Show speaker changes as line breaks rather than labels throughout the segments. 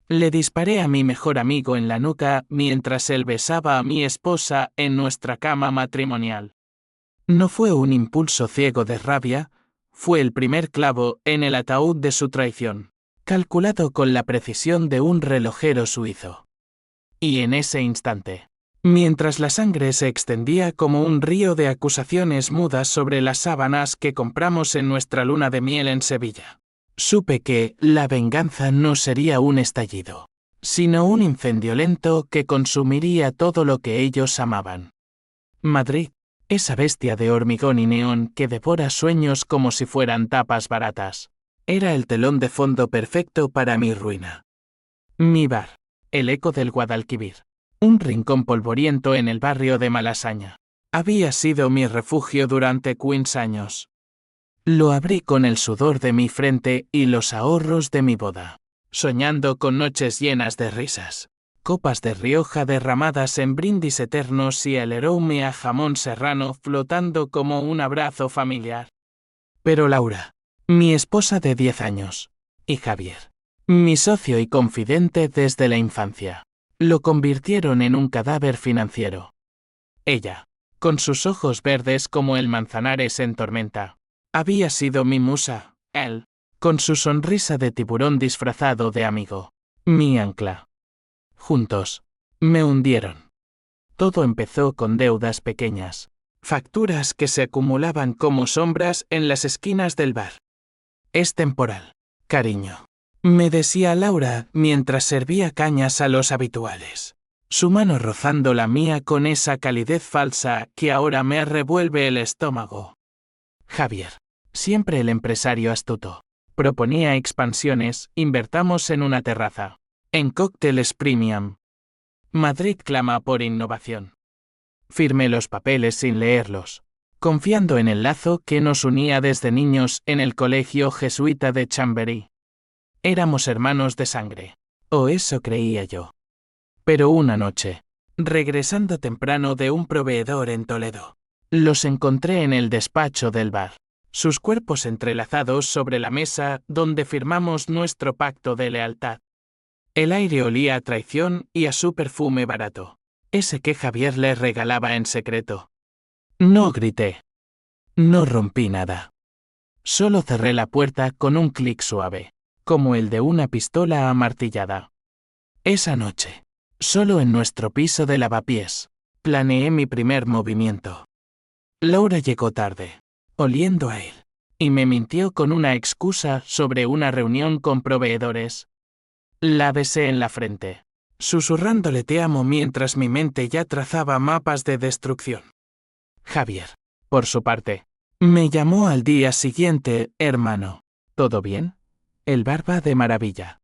Le disparé a mi mejor amigo en la nuca mientras él besaba a mi esposa en nuestra cama matrimonial. No fue un impulso ciego de rabia, fue el primer clavo en el ataúd de su traición, calculado con la precisión de un relojero suizo. Y en ese instante, mientras la sangre se extendía como un río de acusaciones mudas sobre las sábanas que compramos en nuestra luna de miel en Sevilla, supe que la venganza no sería un estallido, sino un incendio lento que consumiría todo lo que ellos amaban. Madrid, esa bestia de hormigón y neón que devora sueños como si fueran tapas baratas, era el telón de fondo perfecto para mi ruina. Mi bar, el eco del Guadalquivir, un rincón polvoriento en el barrio de Malasaña, había sido mi refugio durante 15 años. Lo abrí con el sudor de mi frente y los ahorros de mi boda, soñando con noches llenas de risas, copas de Rioja derramadas en brindis eternos y el aroma a jamón serrano flotando como un abrazo familiar. Pero Laura, mi esposa de 10 años, y Javier, mi socio y confidente desde la infancia, lo convirtieron en un cadáver financiero. Ella, con sus ojos verdes como el Manzanares en tormenta, había sido mi musa, él, con su sonrisa de tiburón disfrazado de amigo, mi ancla. Juntos, me hundieron. Todo empezó con deudas pequeñas, facturas que se acumulaban como sombras en las esquinas del bar. Es temporal, cariño, me decía Laura mientras servía cañas a los habituales, su mano rozando la mía con esa calidez falsa que ahora me revuelve el estómago. Javier, siempre el empresario astuto, proponía expansiones, invertamos en una terraza, en cócteles premium. Madrid clama por innovación. Firmé los papeles sin leerlos, confiando en el lazo que nos unía desde niños en el colegio jesuita de Chamberí. Éramos hermanos de sangre, o eso creía yo. Pero una noche, regresando temprano de un proveedor en Toledo, los encontré en el despacho del bar, sus cuerpos entrelazados sobre la mesa donde firmamos nuestro pacto de lealtad. El aire olía a traición y a su perfume barato, ese que Javier les regalaba en secreto. No grité. No rompí nada. Solo cerré la puerta con un clic suave, como el de una pistola amartillada. Esa noche, solo en nuestro piso de lavapiés, planeé mi primer movimiento. Laura llegó tarde, oliendo a él, y me mintió con una excusa sobre una reunión con proveedores. La besé en la frente, susurrándole te amo mientras mi mente ya trazaba mapas de destrucción. Javier, por su parte, me llamó al día siguiente, hermano. ¿Todo bien? El bar va de maravilla.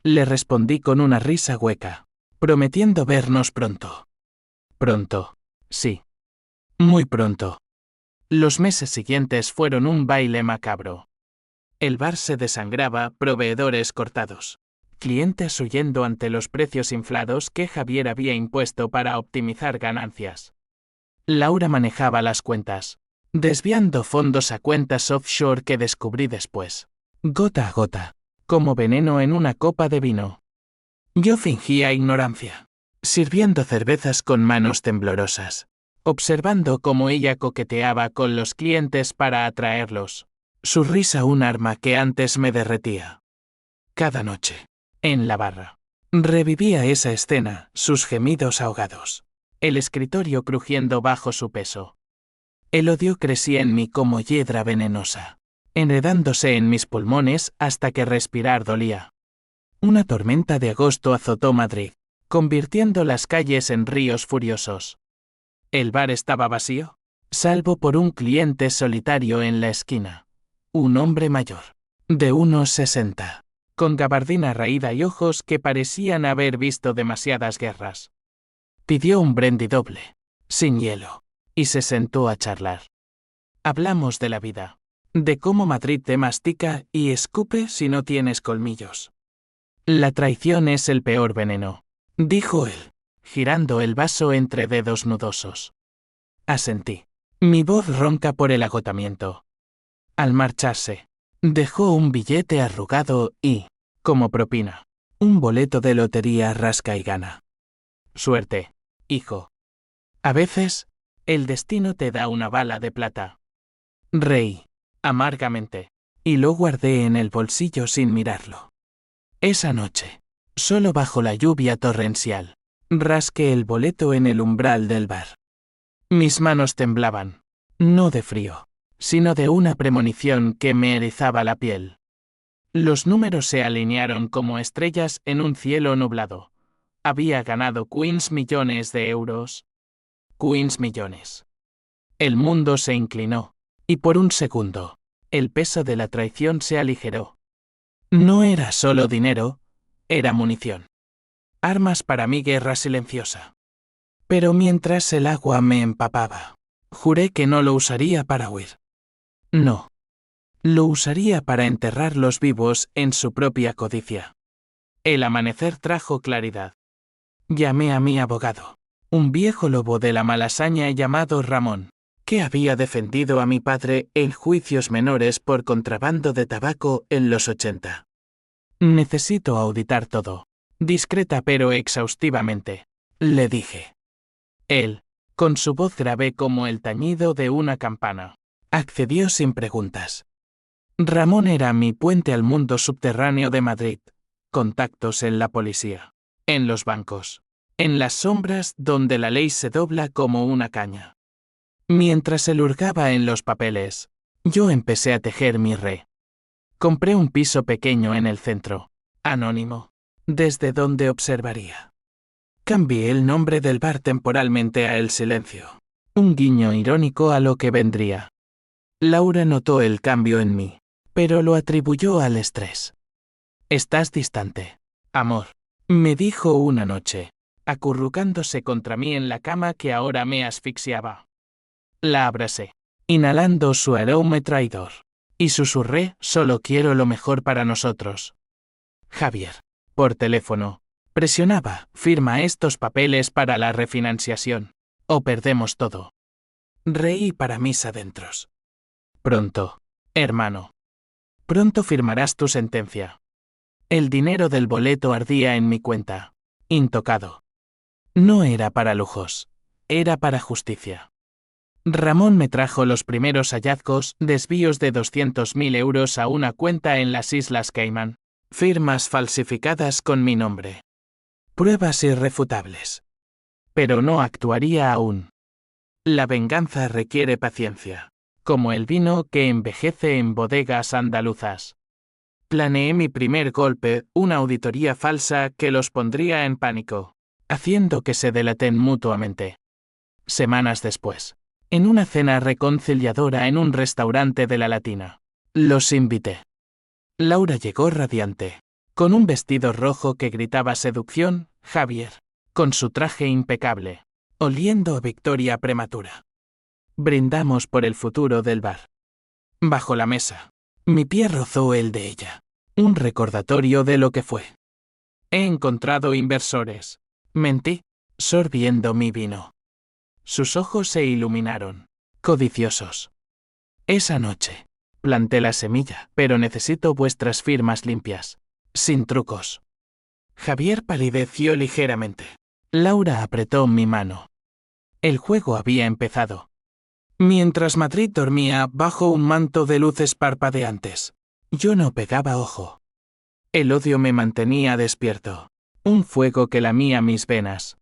Le respondí con una risa hueca, prometiendo vernos pronto. Pronto, sí. Muy pronto. Los meses siguientes fueron un baile macabro. El bar se desangraba, proveedores cortados, clientes huyendo ante los precios inflados que Javier había impuesto para optimizar ganancias. Laura manejaba las cuentas, desviando fondos a cuentas offshore que descubrí después, gota a gota, como veneno en una copa de vino. Yo fingía ignorancia, sirviendo cervezas con manos temblorosas, observando cómo ella coqueteaba con los clientes para atraerlos, su risa un arma que antes me derretía. Cada noche, en la barra, revivía esa escena, sus gemidos ahogados, el escritorio crujiendo bajo su peso. El odio crecía en mí como hiedra venenosa, enredándose en mis pulmones hasta que respirar dolía. Una tormenta de agosto azotó Madrid, convirtiendo las calles en ríos furiosos. El bar estaba vacío, salvo por un cliente solitario en la esquina. Un hombre mayor, de unos 60, con gabardina raída y ojos que parecían haber visto demasiadas guerras. Pidió un brandy doble, sin hielo, y se sentó a charlar. Hablamos de la vida, de cómo Madrid te mastica y escupe si no tienes colmillos. La traición es el peor veneno, dijo él, girando el vaso entre dedos nudosos. Asentí, mi voz ronca por el agotamiento. Al marcharse, dejó un billete arrugado y, como propina, Un boleto de lotería rasca y gana. Suerte, hijo. A veces, el destino te da una bala de plata. Reí, amargamente, y lo guardé en el bolsillo sin mirarlo. Esa noche, solo bajo la lluvia torrencial, rasqué el boleto en el umbral del bar. Mis manos temblaban, no de frío, sino de una premonición que me erizaba la piel. Los números se alinearon como estrellas en un cielo nublado. Había ganado 15 millones de euros. 15 millones. El mundo se inclinó, y por un segundo, el peso de la traición se aligeró. No era solo dinero, era munición. Armas para mi guerra silenciosa. Pero mientras el agua me empapaba, juré que no lo usaría para huir. No. Lo usaría para enterrarlos vivos en su propia codicia. El amanecer trajo claridad. Llamé a mi abogado, un viejo lobo de la malasaña llamado Ramón, que había defendido a mi padre en juicios menores por contrabando de tabaco en los 80. Necesito auditar todo, discreta pero exhaustivamente, le dije. Él, con su voz grave como el tañido de una campana, accedió sin preguntas. Ramón era mi puente al mundo subterráneo de Madrid, contactos en la policía, en los bancos, en las sombras donde la ley se dobla como una caña. Mientras él hurgaba en los papeles, yo empecé a tejer mi red. Compré un piso pequeño en el centro, anónimo, desde donde observaría. Cambié el nombre del bar temporalmente a El Silencio, un guiño irónico a lo que vendría. Laura notó el cambio en mí, pero lo atribuyó al estrés. Estás distante, amor, me dijo una noche, acurrucándose contra mí en la cama que ahora me asfixiaba. La abracé, inhalando su aroma traidor, y susurré: solo quiero lo mejor para nosotros. Javier, por teléfono, presionaba: firma estos papeles para la refinanciación, o perdemos todo. Reí para mis adentros. Pronto, hermano. Pronto firmarás tu sentencia. El dinero del boleto ardía en mi cuenta, intocado. No era para lujos, era para justicia. Ramón me trajo los primeros hallazgos: desvíos de 200.000 euros a una cuenta en las Islas Caimán, firmas falsificadas con mi nombre. Pruebas irrefutables. Pero no actuaría aún. La venganza requiere paciencia, como el vino que envejece en bodegas andaluzas. Planeé mi primer golpe, una auditoría falsa que los pondría en pánico, haciendo que se delaten mutuamente. Semanas después, en una cena reconciliadora en un restaurante de la Latina, los invité. Laura llegó radiante, con un vestido rojo que gritaba seducción, Javier, con su traje impecable, oliendo a victoria prematura. Brindamos por el futuro del bar. Bajo la mesa, mi pie rozó el de ella, un recordatorio de lo que fue. He encontrado inversores. Mentí, sorbiendo mi vino. Sus ojos se iluminaron, codiciosos. Esa noche, planté la semilla, pero necesito vuestras firmas limpias, sin trucos. Javier palideció ligeramente. Laura apretó mi mano. El juego había empezado. Mientras Madrid dormía bajo un manto de luces parpadeantes, yo no pegaba ojo. El odio me mantenía despierto, un fuego que lamía mis venas.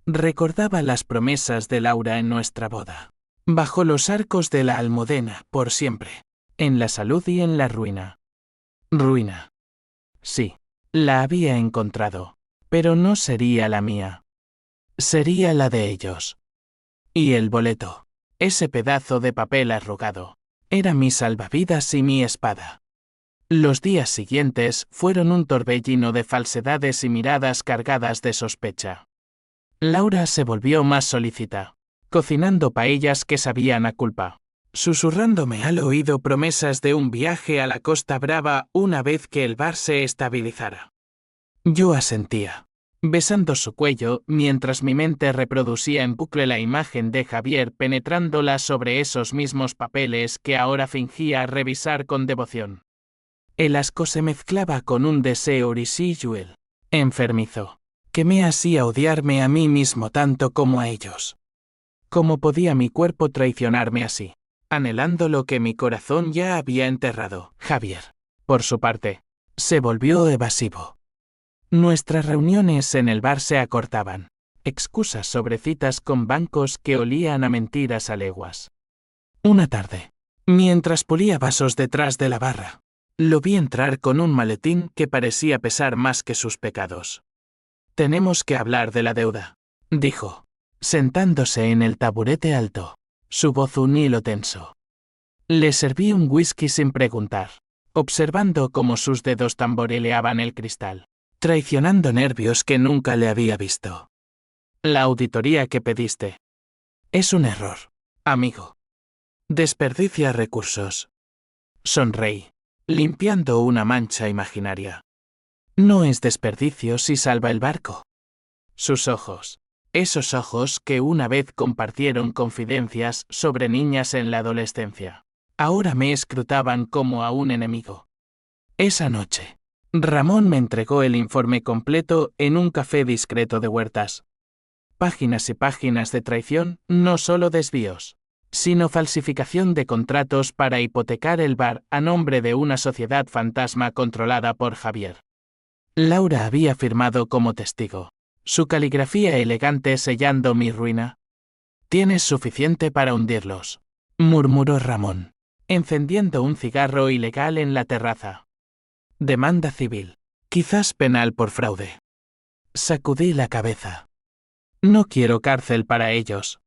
Recordaba las promesas de Laura en nuestra boda, bajo los arcos de la Almudena, por siempre, en la salud y en la ruina. Ruina. Sí, la había encontrado, pero no sería la mía. Sería la de ellos. Y el boleto, ese pedazo de papel arrugado, era mi salvavidas y mi espada. Los días siguientes fueron un torbellino de falsedades y miradas cargadas de sospecha. Laura se volvió más solícita, cocinando paellas que sabían a culpa, susurrándome al oído promesas de un viaje a la Costa Brava una vez que el bar se estabilizara. Yo asentía, besando su cuello mientras mi mente reproducía en bucle la imagen de Javier penetrándola sobre esos mismos papeles que ahora fingía revisar con devoción. El asco se mezclaba con un deseo risidual, Enfermizo. Quemé así a odiarme a mí mismo tanto como a ellos. ¿Cómo podía mi cuerpo traicionarme así? Anhelando lo que mi corazón ya había enterrado. Javier, por su parte, se volvió evasivo. Nuestras reuniones en el bar se acortaban. Excusas sobre citas con bancos que olían a mentiras a leguas. Una tarde, mientras pulía vasos detrás de la barra, lo vi entrar con un maletín que parecía pesar más que sus pecados. Tenemos que hablar de la deuda, dijo, sentándose en el taburete alto, su voz un hilo tenso. Le serví un whisky sin preguntar, observando cómo sus dedos tamborileaban el cristal, traicionando nervios que nunca le había visto. La auditoría que pediste. Es un error, amigo. Desperdicia recursos. Sonreí, limpiando una mancha imaginaria. No es desperdicio si salva el barco. Sus ojos. Esos ojos que una vez compartieron confidencias sobre niñas en la adolescencia. Ahora me escrutaban como a un enemigo. Esa noche, Ramón me entregó el informe completo en un café discreto de Huertas. Páginas y páginas de traición, no solo desvíos, sino falsificación de contratos para hipotecar el bar a nombre de una sociedad fantasma controlada por Javier. Laura había firmado como testigo, su caligrafía elegante sellando mi ruina. Tienes suficiente para hundirlos, murmuró Ramón, encendiendo un cigarro ilegal en la terraza. Demanda civil, quizás penal por fraude. Sacudí la cabeza. No quiero cárcel para ellos.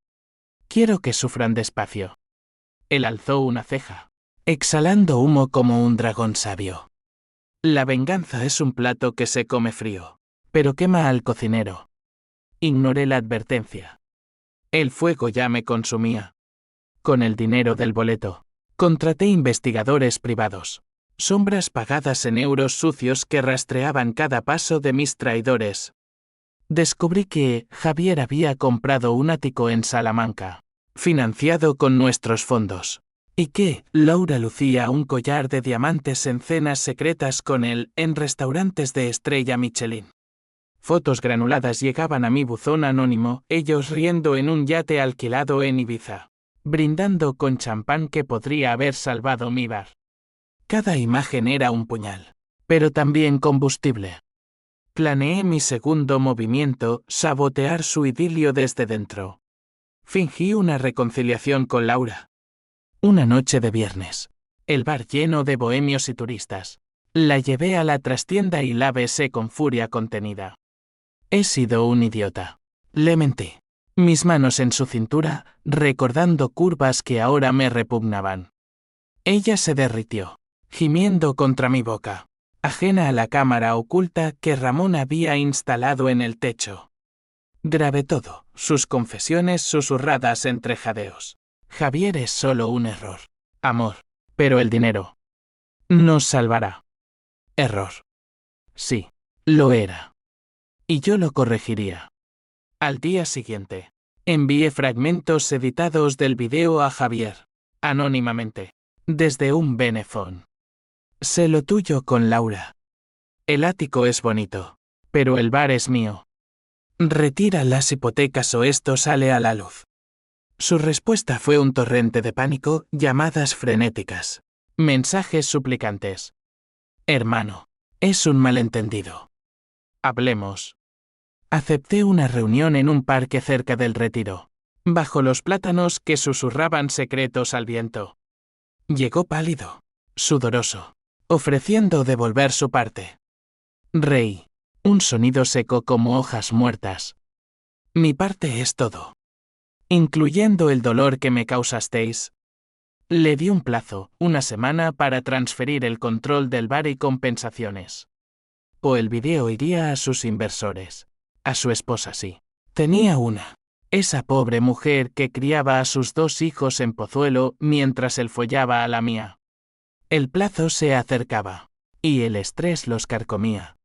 Quiero que sufran despacio. Él alzó una ceja, exhalando humo como un dragón sabio. La venganza es un plato que se come frío, pero quema al cocinero. Ignoré la advertencia. El fuego ya me consumía. Con el dinero del boleto, contraté investigadores privados, sombras pagadas en euros sucios que rastreaban cada paso de mis traidores. Descubrí que Javier había comprado un ático en Salamanca, financiado con nuestros fondos, y que Laura lucía un collar de diamantes en cenas secretas con él en restaurantes de estrella Michelin. Fotos granuladas llegaban a mi buzón anónimo, ellos riendo en un yate alquilado en Ibiza, brindando con champán que podría haber salvado mi bar. Cada imagen era un puñal, pero también combustible. Planeé mi segundo movimiento, sabotear su idilio desde dentro. Fingí una reconciliación con Laura. Una noche de viernes. El bar lleno de bohemios y turistas. La llevé a la trastienda y la besé con furia contenida. He sido un idiota. Le mentí. Mis manos en su cintura, recordando curvas que ahora me repugnaban. Ella se derritió, gimiendo contra mi boca, ajena a la cámara oculta que Ramón había instalado en el techo. Grabé todo, sus confesiones susurradas entre jadeos. Javier es solo un error. Amor. Pero el dinero nos salvará. Error. Sí, lo era. Y yo lo corregiría. Al día siguiente, envié fragmentos editados del video a Javier, anónimamente, desde un Benefón. Sé lo tuyo con Laura. El ático es bonito, pero el bar es mío. Retira las hipotecas o esto sale a la luz. Su respuesta fue un torrente de pánico, llamadas frenéticas, mensajes suplicantes. Hermano, es un malentendido. Hablemos. Acepté una reunión en un parque cerca del Retiro, bajo los plátanos que susurraban secretos al viento. Llegó pálido, sudoroso, ofreciendo devolver su parte. Reí, un sonido seco como hojas muertas. Mi parte es todo. Incluyendo el dolor que me causasteis. Le di un plazo, una semana para transferir el control del bar y compensaciones. O el video iría a sus inversores. A su esposa sí. Tenía una. Esa pobre mujer que criaba a sus 2 hijos en Pozuelo mientras él follaba a la mía. El plazo se acercaba. Y el estrés los carcomía.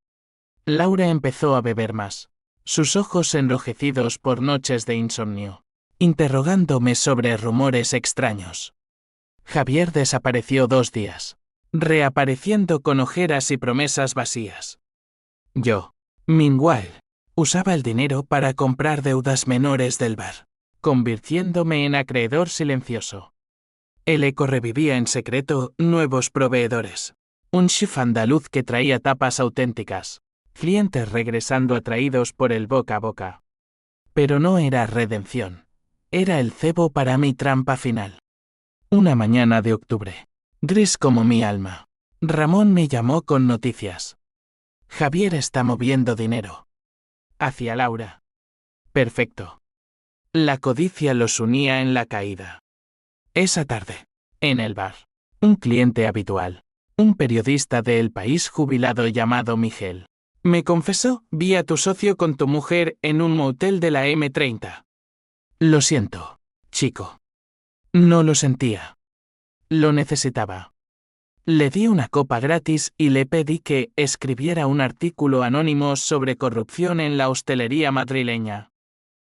Laura empezó a beber más. Sus ojos enrojecidos por noches de insomnio. Interrogándome sobre rumores extraños. Javier desapareció 2 días. Reapareciendo con ojeras y promesas vacías. Yo, Meanwhile, usaba el dinero para comprar deudas menores del bar, convirtiéndome en acreedor silencioso. El eco revivía en secreto nuevos proveedores. Un chef andaluz que traía tapas auténticas. Clientes regresando atraídos por el boca a boca. Pero no era redención. Era el cebo para mi trampa final. Una mañana de octubre. Gris como mi alma. Ramón me llamó con noticias. Javier está moviendo dinero. Hacia Laura. Perfecto. La codicia los unía en la caída. Esa tarde, en el bar, un cliente habitual, un periodista de El País jubilado llamado Miguel, me confesó: vi a tu socio con tu mujer en un motel de la M30. Lo siento, chico. No lo sentía. Lo necesitaba. Le di una copa gratis y le pedí que escribiera un artículo anónimo sobre corrupción en la hostelería madrileña.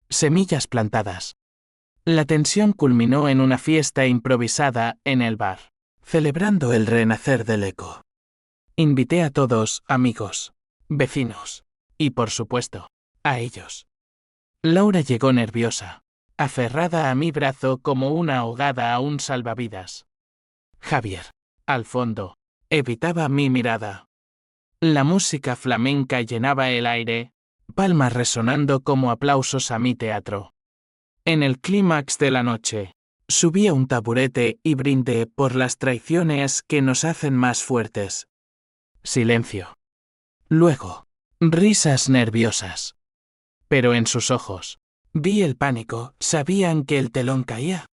Semillas plantadas. La tensión culminó en una fiesta improvisada en el bar, celebrando el renacer del eco. Invité a todos, amigos, vecinos, y por supuesto, a ellos. Laura llegó nerviosa, aferrada a mi brazo como una ahogada a un salvavidas. Javier, al fondo, evitaba mi mirada. La música flamenca llenaba el aire, palmas resonando como aplausos a mi teatro. En el clímax de la noche, subí a un taburete y brindé por las traiciones que nos hacen más fuertes. Silencio. Luego, risas nerviosas. Pero en sus ojos, vi el pánico. ¿Sabían que el telón caía?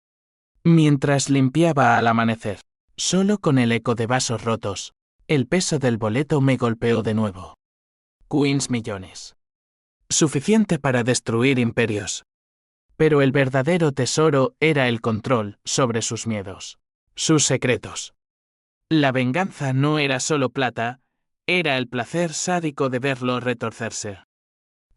Mientras limpiaba al amanecer, solo con el eco de vasos rotos, el peso del boleto me golpeó de nuevo. Queens millones. Suficiente para destruir imperios. Pero el verdadero tesoro era el control sobre sus miedos, sus secretos. La venganza no era solo plata, era el placer sádico de verlo retorcerse.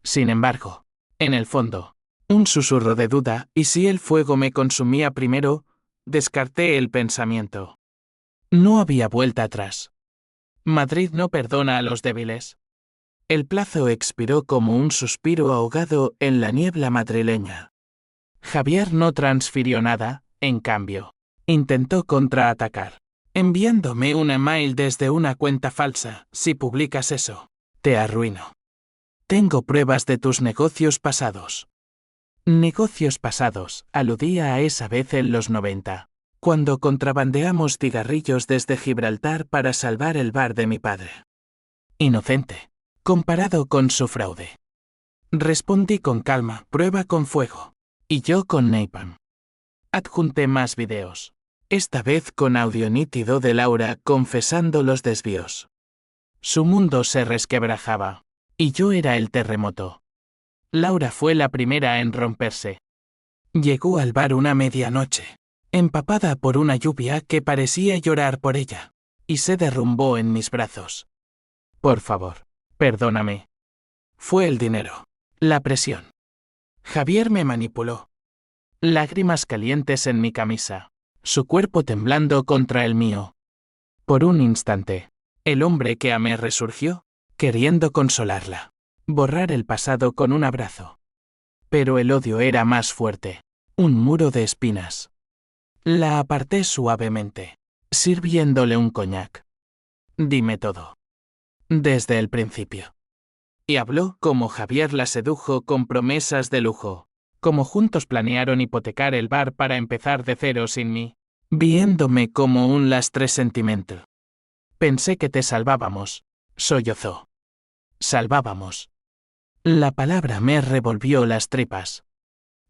Sin embargo, en el fondo, un susurro de duda: ¿y si el fuego me consumía primero? Descarté el pensamiento. No había vuelta atrás. Madrid no perdona a los débiles. El plazo expiró como un suspiro ahogado en la niebla madrileña. Javier no transfirió nada, en cambio. Intentó contraatacar, enviándome un email desde una cuenta falsa: si publicas eso, te arruino. Tengo pruebas de tus negocios pasados. Negocios pasados, aludía a esa vez en los 90, cuando contrabandeamos cigarrillos desde Gibraltar para salvar el bar de mi padre. Inocente, comparado con su fraude. Respondí con calma: prueba con fuego. Y yo con napalm. Adjunté más videos, esta vez con audio nítido de Laura confesando los desvíos. Su mundo se resquebrajaba, y yo era el terremoto. Laura fue la primera en romperse. Llegó al bar una medianoche, empapada por una lluvia que parecía llorar por ella, y se derrumbó en mis brazos. Por favor, perdóname. Fue el dinero, la presión. Javier me manipuló. Lágrimas calientes en mi camisa, su cuerpo temblando contra el mío. Por un instante, el hombre que amé resurgió, queriendo consolarla, borrar el pasado con un abrazo. Pero el odio era más fuerte, un muro de espinas. La aparté suavemente, sirviéndole un coñac. Dime todo. Desde el principio. Y habló como Javier la sedujo con promesas de lujo, como juntos planearon hipotecar el bar para empezar de cero sin mí, viéndome como un lastre sentimental. Pensé que te salvábamos, sollozó. Salvábamos. La palabra me revolvió las tripas.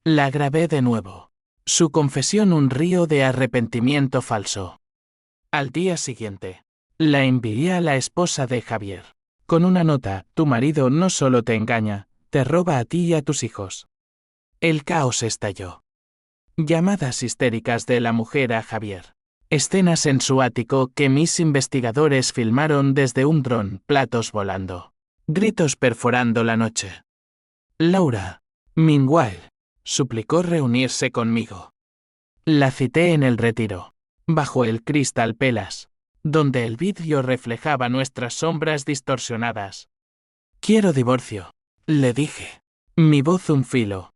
La grabé de nuevo. Su confesión un río de arrepentimiento falso. Al día siguiente, la envié a la esposa de Javier, con una nota: tu marido no solo te engaña, te roba a ti y a tus hijos. El caos estalló. Llamadas histéricas de la mujer a Javier. Escenas en su ático que mis investigadores filmaron desde un dron, platos volando. Gritos perforando la noche. Laura, meanwhile, suplicó reunirse conmigo. La cité en el Retiro, bajo el cristal pelas, donde el vidrio reflejaba nuestras sombras distorsionadas. Quiero divorcio, le dije. Mi voz un filo.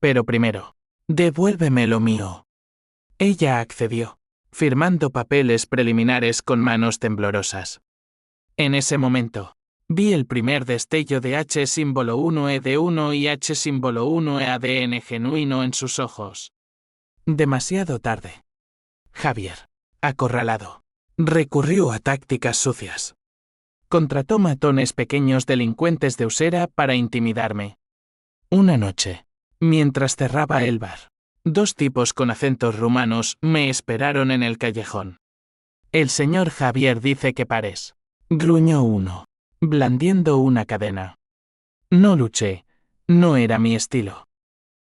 Pero primero, devuélveme lo mío. Ella accedió, firmando papeles preliminares con manos temblorosas. En ese momento, vi el primer destello de H símbolo 1E de 1 y H símbolo 1E ADN genuino en sus ojos. Demasiado tarde. Javier, acorralado, recurrió a tácticas sucias. Contrató matones pequeños delincuentes de Usera para intimidarme. Una noche, mientras cerraba el bar, 2 tipos con acentos rumanos me esperaron en el callejón. El señor Javier dice que pares, gruñó uno, blandiendo una cadena. No luché, no era mi estilo.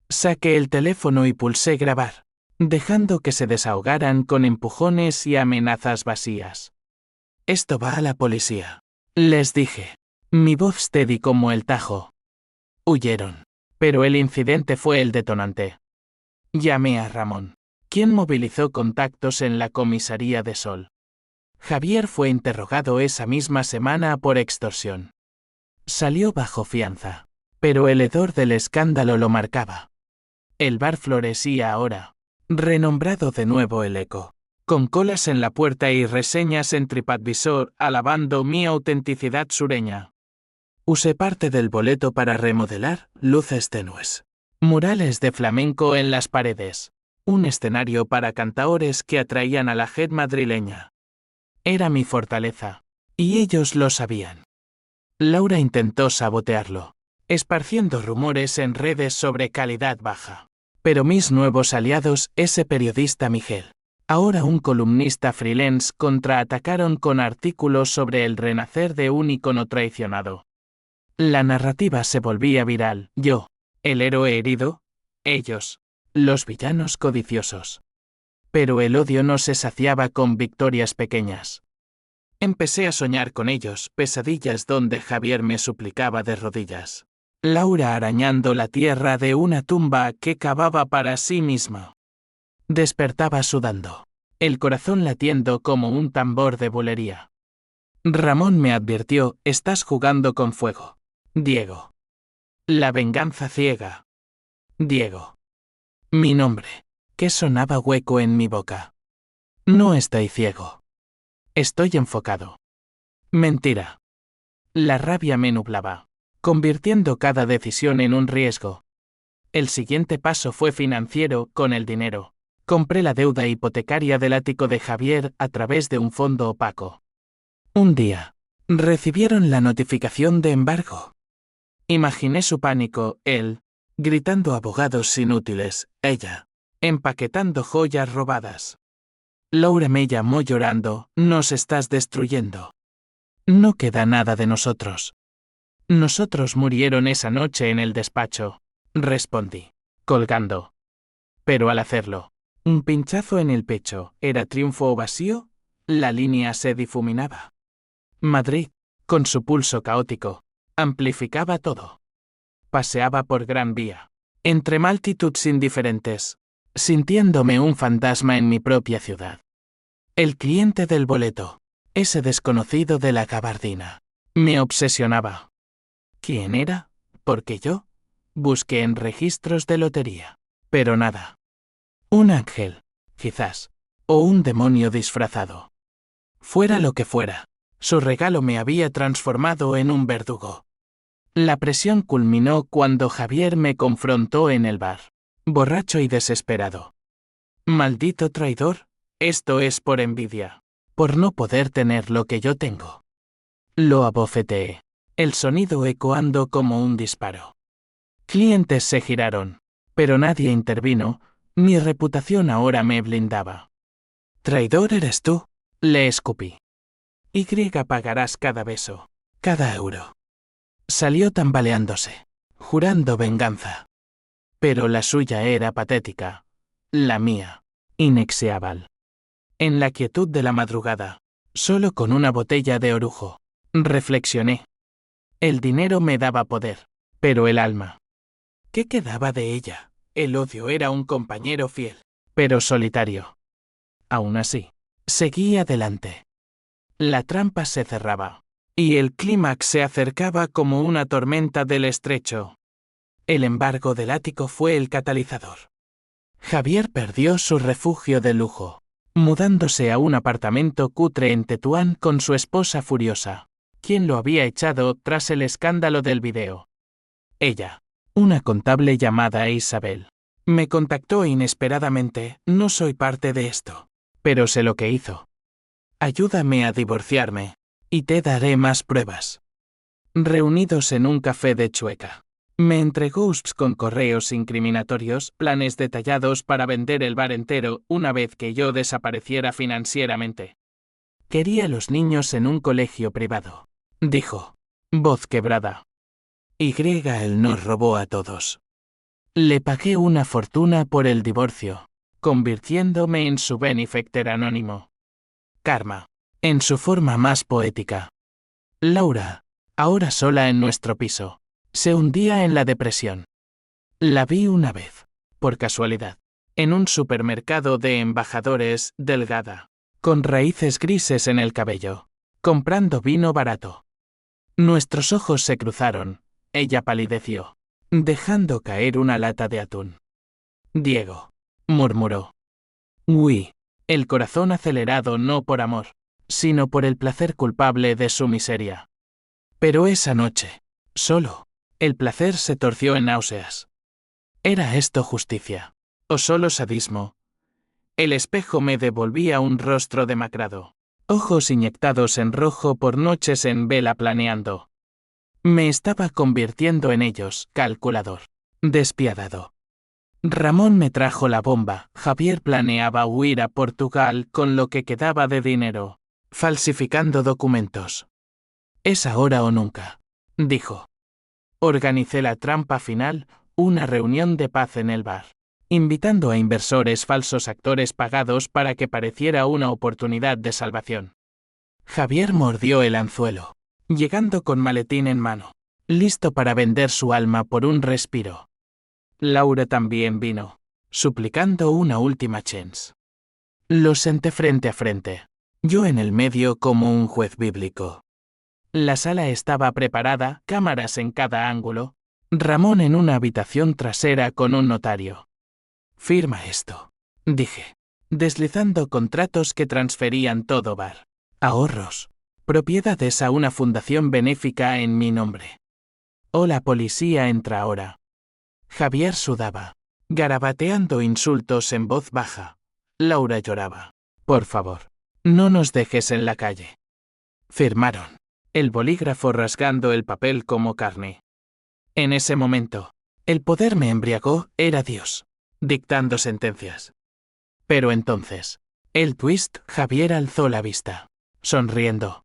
Saqué el teléfono y pulsé grabar, dejando que se desahogaran con empujones y amenazas vacías. Esto va a la policía, les dije, mi voz steady como el tajo. Huyeron, pero el incidente fue el detonante. Llamé a Ramón, quien movilizó contactos en la comisaría de Sol. Javier fue interrogado esa misma semana por extorsión. Salió bajo fianza, pero el hedor del escándalo lo marcaba. El bar florecía ahora, renombrado de nuevo El Eco, con colas en la puerta y reseñas en TripAdvisor alabando mi autenticidad sureña. Usé parte del boleto para remodelar luces tenues, murales de flamenco en las paredes, un escenario para cantaores que atraían a la gente madrileña. Era mi fortaleza, y ellos lo sabían. Laura intentó sabotearlo, esparciendo rumores en redes sobre calidad baja. Pero mis nuevos aliados, ese periodista Miguel, ahora un columnista freelance, contraatacaron con artículos sobre el renacer de un ícono traicionado. La narrativa se volvía viral, yo, el héroe herido, ellos, los villanos codiciosos. Pero el odio no se saciaba con victorias pequeñas. Empecé a soñar con ellos, pesadillas donde Javier me suplicaba de rodillas. Laura arañando la tierra de una tumba que cavaba para sí misma. Despertaba sudando, el corazón latiendo como un tambor de bulería. Ramón me advirtió, estás jugando con fuego, Diego. La venganza ciega. Diego. Mi nombre, que sonaba hueco en mi boca. No estoy ciego. Estoy enfocado. Mentira. La rabia me nublaba, convirtiendo cada decisión en un riesgo. El siguiente paso fue financiero, con el dinero. Compré la deuda hipotecaria del ático de Javier a través de un fondo opaco. Un día, recibieron la notificación de embargo. Imaginé su pánico, él, gritando abogados inútiles, ella, empaquetando joyas robadas. Laura me llamó llorando, nos estás destruyendo. No queda nada de nosotros. Nosotros murieron esa noche en el despacho, respondí, colgando. Pero al hacerlo, un pinchazo en el pecho, ¿era triunfo o vacío? La línea se difuminaba. Madrid, con su pulso caótico, amplificaba todo. Paseaba por Gran Vía, entre multitudes indiferentes, sintiéndome un fantasma en mi propia ciudad. El cliente del boleto, ese desconocido de la gabardina, me obsesionaba. ¿Quién era? Porque yo busqué en registros de lotería, pero nada. Un ángel, quizás, o un demonio disfrazado. Fuera lo que fuera, su regalo me había transformado en un verdugo. La presión culminó cuando Javier me confrontó en el bar, borracho y desesperado. Maldito traidor, esto es por envidia, por no poder tener lo que yo tengo. Lo abofeteé, el sonido ecoando como un disparo. Clientes se giraron, pero nadie intervino, mi reputación ahora me blindaba. Traidor eres tú, le escupí. Y pagarás cada beso, cada euro. Salió tambaleándose, jurando venganza. Pero la suya era patética, la mía, inexeable. En la quietud de la madrugada, solo con una botella de orujo, reflexioné. El dinero me daba poder, pero el alma. ¿Qué quedaba de ella? El odio era un compañero fiel, pero solitario. Aún así, seguí adelante. La trampa se cerraba. Y el clímax se acercaba como una tormenta del estrecho. El embargo del ático fue el catalizador. Javier perdió su refugio de lujo, mudándose a un apartamento cutre en Tetuán con su esposa furiosa, quien lo había echado tras el escándalo del video. Ella, una contable llamada Isabel, me contactó inesperadamente. No soy parte de esto, pero sé lo que hizo. Ayúdame a divorciarme, y te daré más pruebas. Reunidos en un café de Chueca, me entregó con correos incriminatorios, planes detallados para vender el bar entero una vez que yo desapareciera financieramente. Quería los niños en un colegio privado, dijo, voz quebrada. Él nos robó a todos. Le pagué una fortuna por el divorcio, convirtiéndome en su benefactor anónimo. Karma, en su forma más poética. Laura, ahora sola en nuestro piso, se hundía en la depresión. La vi una vez, por casualidad, en un supermercado de embajadores, delgada, con raíces grises en el cabello, comprando vino barato. Nuestros ojos se cruzaron, ella palideció, dejando caer una lata de atún. Diego, murmuró. Uy, el corazón acelerado no por amor, sino por el placer culpable de su miseria. Pero esa noche, solo, el placer se torció en náuseas. ¿Era esto justicia? ¿O solo sadismo? El espejo me devolvía un rostro demacrado, ojos inyectados en rojo por noches en vela planeando. Me estaba convirtiendo en ellos, calculador, despiadado. Ramón me trajo la bomba. Javier planeaba huir a Portugal con lo que quedaba de dinero, falsificando documentos. Es ahora o nunca, dijo. Organicé la trampa final, una reunión de paz en el bar, invitando a inversores falsos actores pagados para que pareciera una oportunidad de salvación. Javier mordió el anzuelo, llegando con maletín en mano, listo para vender su alma por un respiro. Laura también vino, suplicando una última chance. Los senté frente a frente, yo en el medio como un juez bíblico. La sala estaba preparada, cámaras en cada ángulo, Ramón en una habitación trasera con un notario. Firma esto, dije, deslizando contratos que transferían todo bar, ahorros, propiedades a una fundación benéfica en mi nombre. O la policía entra ahora. Javier sudaba, garabateando insultos en voz baja. Laura lloraba. Por favor, no nos dejes en la calle. Firmaron, el bolígrafo rasgando el papel como carne. En ese momento, el poder me embriagó, era Dios, dictando sentencias. Pero entonces, el twist, Javier alzó la vista, sonriendo.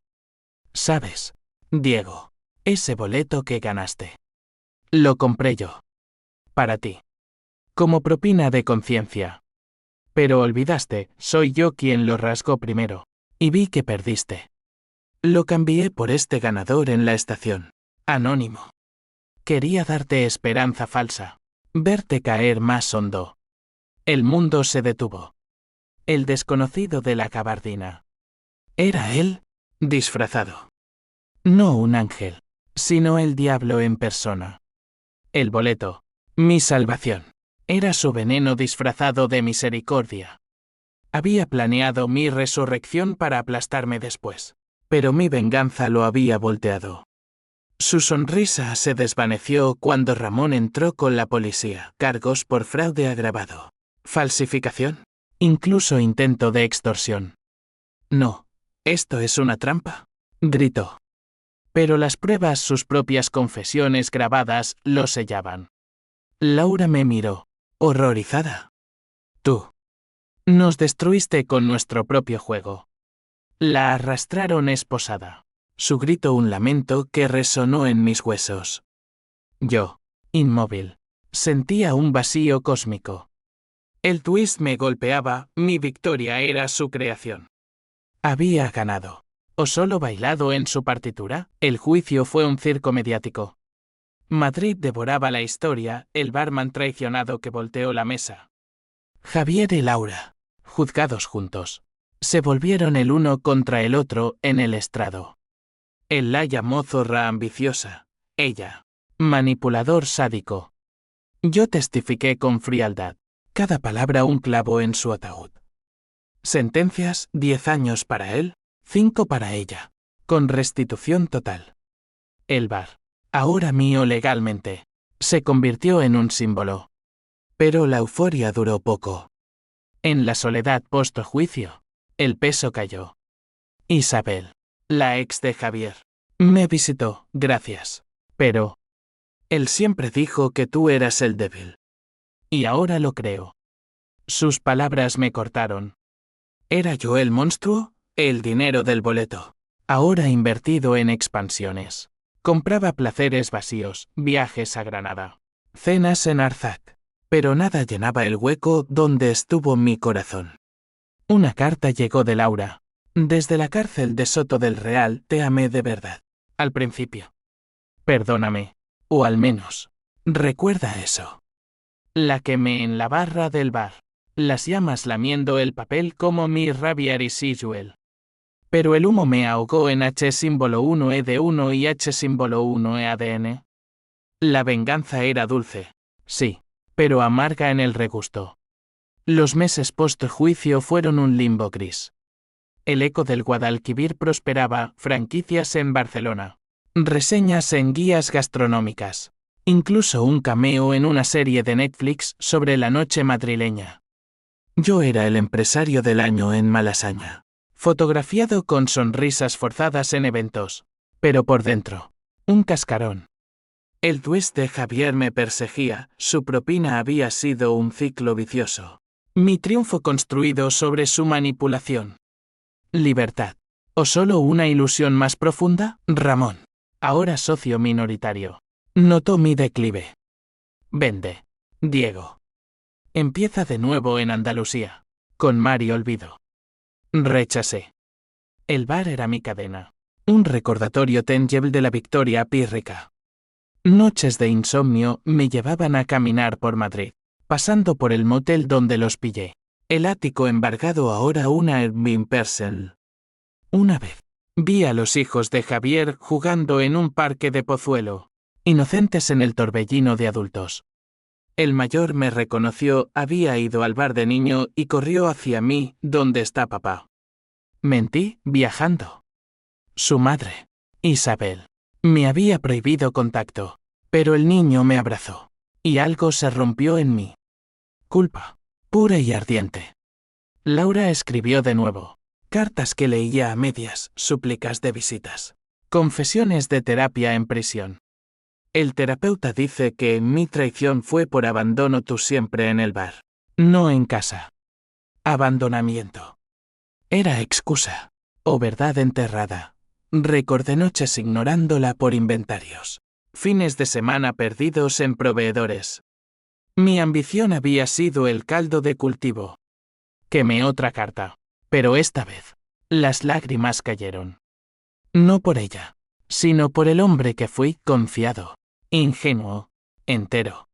¿Sabes, Diego, ese boleto que ganaste? Lo compré yo. Para ti. Como propina de conciencia. Pero olvidaste, soy yo quien lo rasgó primero, y vi que perdiste. Lo cambié por este ganador en la estación. Anónimo. Quería darte esperanza falsa, verte caer más hondo. El mundo se detuvo. El desconocido de la gabardina. Era él, disfrazado. No un ángel, sino el diablo en persona. El boleto, mi salvación, era su veneno disfrazado de misericordia. Había planeado mi resurrección para aplastarme después, pero mi venganza lo había volteado. Su sonrisa se desvaneció cuando Ramón entró con la policía. Cargos por fraude agravado, falsificación, incluso intento de extorsión. No, esto es una trampa, gritó. Pero las pruebas, sus propias confesiones grabadas, lo sellaban. Laura me miró, horrorizada. Tú. Nos destruiste con nuestro propio juego. La arrastraron esposada. Su grito un lamento que resonó en mis huesos. Yo, inmóvil, sentía un vacío cósmico. El twist me golpeaba, mi victoria era su creación. Había ganado. ¿O solo bailado en su partitura? El juicio fue un circo mediático. Madrid devoraba la historia, el barman traicionado que volteó la mesa. Javier y Laura, juzgados juntos, se volvieron el uno contra el otro en el estrado. Él la llamó zorra ambiciosa. Ella. Manipulador sádico. Yo testifiqué con frialdad. Cada palabra un clavo en su ataúd. Sentencias: 10 años para él, 5 para ella. Con restitución total. El bar, ahora mío legalmente, se convirtió en un símbolo. Pero la euforia duró poco. En la soledad post-juicio, el peso cayó. Isabel, la ex de Javier, me visitó, gracias. Pero él siempre dijo que tú eras el débil. Y ahora lo creo. Sus palabras me cortaron. ¿Era yo el monstruo? El dinero del boleto. Ahora invertido en expansiones. Compraba placeres vacíos, viajes a Granada, cenas en Arzac. Pero nada llenaba el hueco donde estuvo mi corazón. Una carta llegó de Laura. Desde la cárcel de Soto del Real te amé de verdad. Al principio. Perdóname. O al menos, recuerda eso. La quemé en la barra del bar. Las llamas lamiendo el papel como mi rabia residual. Pero el humo me ahogó en H símbolo 1E1 y H símbolo 1EADN. La venganza era dulce, sí, pero amarga en el regusto. Los meses post-juicio fueron un limbo gris. El eco del Guadalquivir prosperaba, franquicias en Barcelona, reseñas en guías gastronómicas, incluso un cameo en una serie de Netflix sobre la noche madrileña. Yo era el empresario del año en Malasaña, fotografiado con sonrisas forzadas en eventos, pero por dentro, un cascarón. El twist de Javier me perseguía, su propina había sido un ciclo vicioso. Mi triunfo construido sobre su manipulación. Libertad. ¿O solo una ilusión más profunda? Ramón, ahora socio minoritario, notó mi declive. Vende. Diego. Empieza de nuevo en Andalucía. Con Mario Olvido. Rechacé. El bar era mi cadena. Un recordatorio tangible de la victoria pírrica. Noches de insomnio me llevaban a caminar por Madrid, pasando por el motel donde los pillé. El ático embargado ahora una Airbnb Persel. Una vez, vi a los hijos de Javier jugando en un parque de Pozuelo, inocentes en el torbellino de adultos. El mayor me reconoció, había ido al bar de niño y corrió hacia mí, ¿dónde está papá? Mentí, viajando. Su madre, Isabel, me había prohibido contacto, pero el niño me abrazó, y algo se rompió en mí. Culpa, pura y ardiente. Laura escribió de nuevo, cartas que leía a medias, súplicas de visitas, confesiones de terapia en prisión. El terapeuta dice que mi traición fue por abandono tú siempre en el bar, no en casa. Abandonamiento. Era excusa, o verdad enterrada. Recordé noches ignorándola por inventarios. Fines de semana perdidos en proveedores. Mi ambición había sido el caldo de cultivo. Quemé otra carta, pero esta vez, las lágrimas cayeron. No por ella, sino por el hombre que fui, confiado, ingenuo, entero.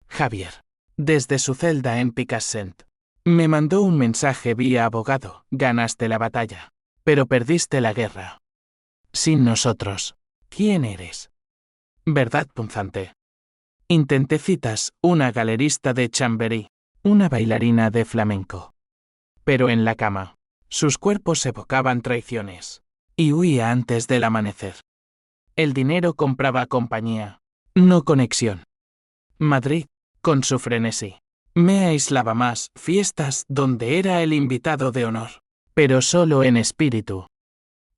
Javier, desde su celda en Picassent, me mandó un mensaje vía abogado, ganaste la batalla, pero perdiste la guerra. Sin nosotros, ¿quién eres? Verdad punzante. Intenté citas, una galerista de Chamberí, una bailarina de flamenco. Pero en la cama, sus cuerpos evocaban traiciones, y huía antes del amanecer. El dinero compraba compañía, no conexión. Madrid, con su frenesí, me aislaba más, fiestas donde era el invitado de honor, pero solo en espíritu.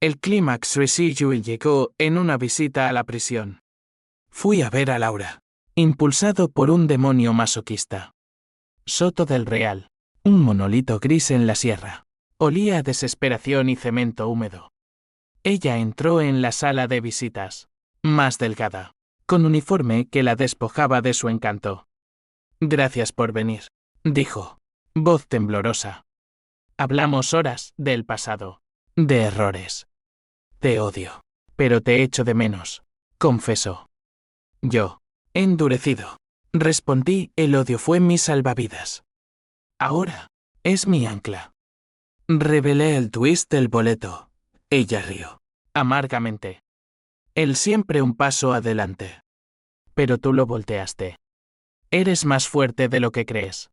El clímax residual llegó en una visita a la prisión. Fui a ver a Laura, impulsado por un demonio masoquista. Soto del Real, un monolito gris en la sierra. Olía a desesperación y cemento húmedo. Ella entró en la sala de visitas, más delgada, con uniforme que la despojaba de su encanto. Gracias por venir, dijo, voz temblorosa. Hablamos horas del pasado, de errores. Te odio, pero te echo de menos, confesó. Yo, endurecido, respondí, el odio fue mi salvavidas. Ahora, es mi ancla. Revelé el twist del boleto. Ella rió, amargamente. Él siempre un paso adelante. Pero tú lo volteaste. Eres más fuerte de lo que crees.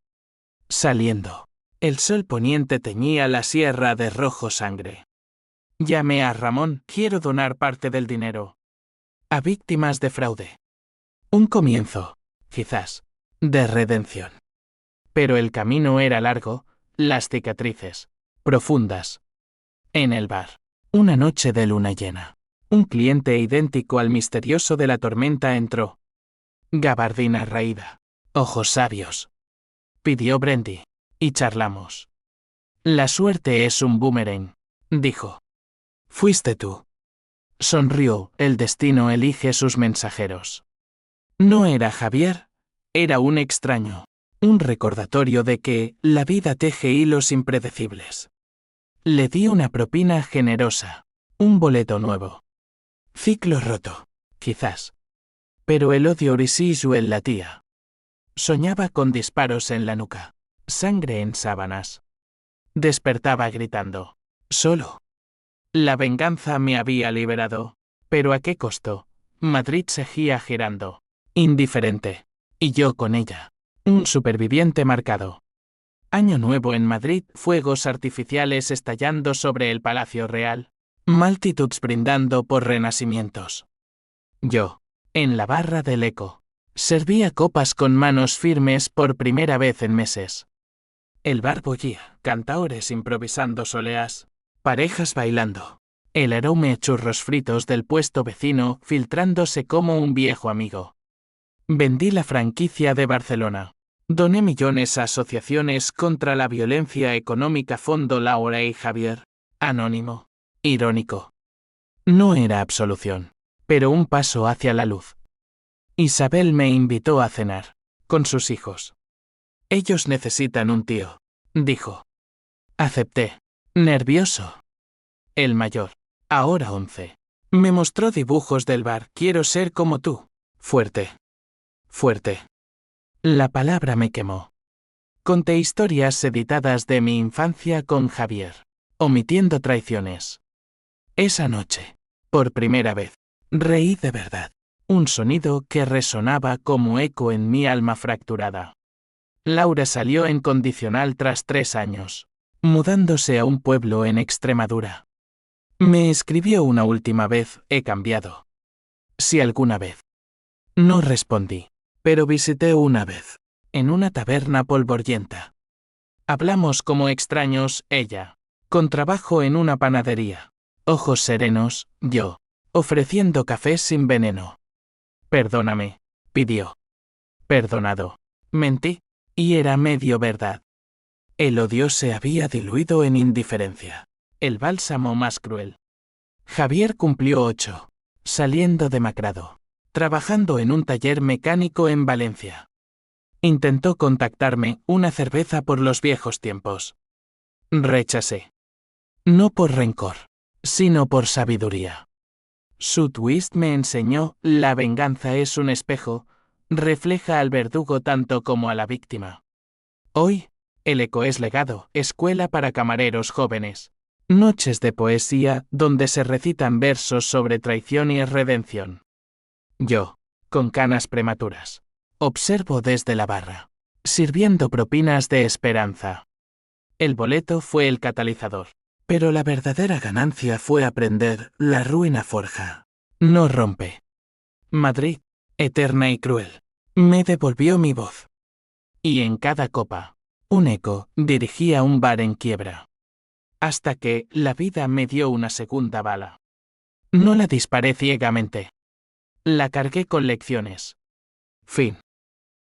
Saliendo. El sol poniente teñía la sierra de rojo sangre. Llamé a Ramón, quiero donar parte del dinero. A víctimas de fraude. Un comienzo, quizás, de redención. Pero el camino era largo, las cicatrices, profundas. En el bar. Una noche de luna llena. Un cliente idéntico al misterioso de la tormenta entró. Gabardina raída. Ojos sabios. Pidió brandy. Y charlamos. La suerte es un boomerang, dijo. Fuiste tú. Sonrió, el destino elige sus mensajeros. No era Javier, era un extraño. Un recordatorio de que la vida teje hilos impredecibles. Le di una propina generosa. Un boleto nuevo. Ciclo roto, quizás. Pero el odio Orisizuel latía. Soñaba con disparos en la nuca. Sangre en sábanas. Despertaba gritando. Solo. La venganza me había liberado. Pero ¿a qué costo? Madrid seguía girando. Indiferente. Y yo con ella. Un superviviente marcado. Año Nuevo en Madrid, fuegos artificiales estallando sobre el Palacio Real. Multitudes brindando por renacimientos. Yo, en la barra del Eco, servía copas con manos firmes por primera vez en meses. El bar bullía, cantaores improvisando soleas, parejas bailando. El aroma a churros fritos del puesto vecino filtrándose como un viejo amigo. Vendí la franquicia de Barcelona. Doné millones a asociaciones contra la violencia económica. Fondo Laura y Javier. Anónimo. Irónico. No era absolución, pero un paso hacia la luz. Isabel me invitó a cenar. Con sus hijos. Ellos necesitan un tío, dijo. Acepté. Nervioso. El mayor, ahora 11. Me mostró dibujos del bar. Quiero ser como tú. Fuerte. Fuerte. La palabra me quemó. Conté historias editadas de mi infancia con Javier, omitiendo traiciones. Esa noche, por primera vez, reí de verdad. Un sonido que resonaba como eco en mi alma fracturada. Laura salió en condicional tras 3 años, mudándose a un pueblo en Extremadura. Me escribió una última vez, he cambiado. Si alguna vez. No respondí, pero visité una vez, en una taberna polvorienta. Hablamos como extraños, ella, con trabajo en una panadería. Ojos serenos, yo, ofreciendo café sin veneno. Perdóname, pidió. Perdonado. Mentí, y era medio verdad. El odio se había diluido en indiferencia. El bálsamo más cruel. Javier cumplió 8, saliendo demacrado, trabajando en un taller mecánico en Valencia. Intentó contactarme, una cerveza por los viejos tiempos. Rechacé. No por rencor, sino por sabiduría. Su twist me enseñó, la venganza es un espejo, refleja al verdugo tanto como a la víctima. Hoy, el Eco es legado, escuela para camareros jóvenes. Noches de poesía donde se recitan versos sobre traición y redención. Yo, con canas prematuras, observo desde la barra, sirviendo propinas de esperanza. El boleto fue el catalizador, pero la verdadera ganancia fue aprender, la ruina forja. No rompe. Madrid, eterna y cruel, me devolvió mi voz. Y en cada copa, un eco dirigía un bar en quiebra. Hasta que la vida me dio una segunda bala. No la disparé ciegamente. La cargué con lecciones. Fin.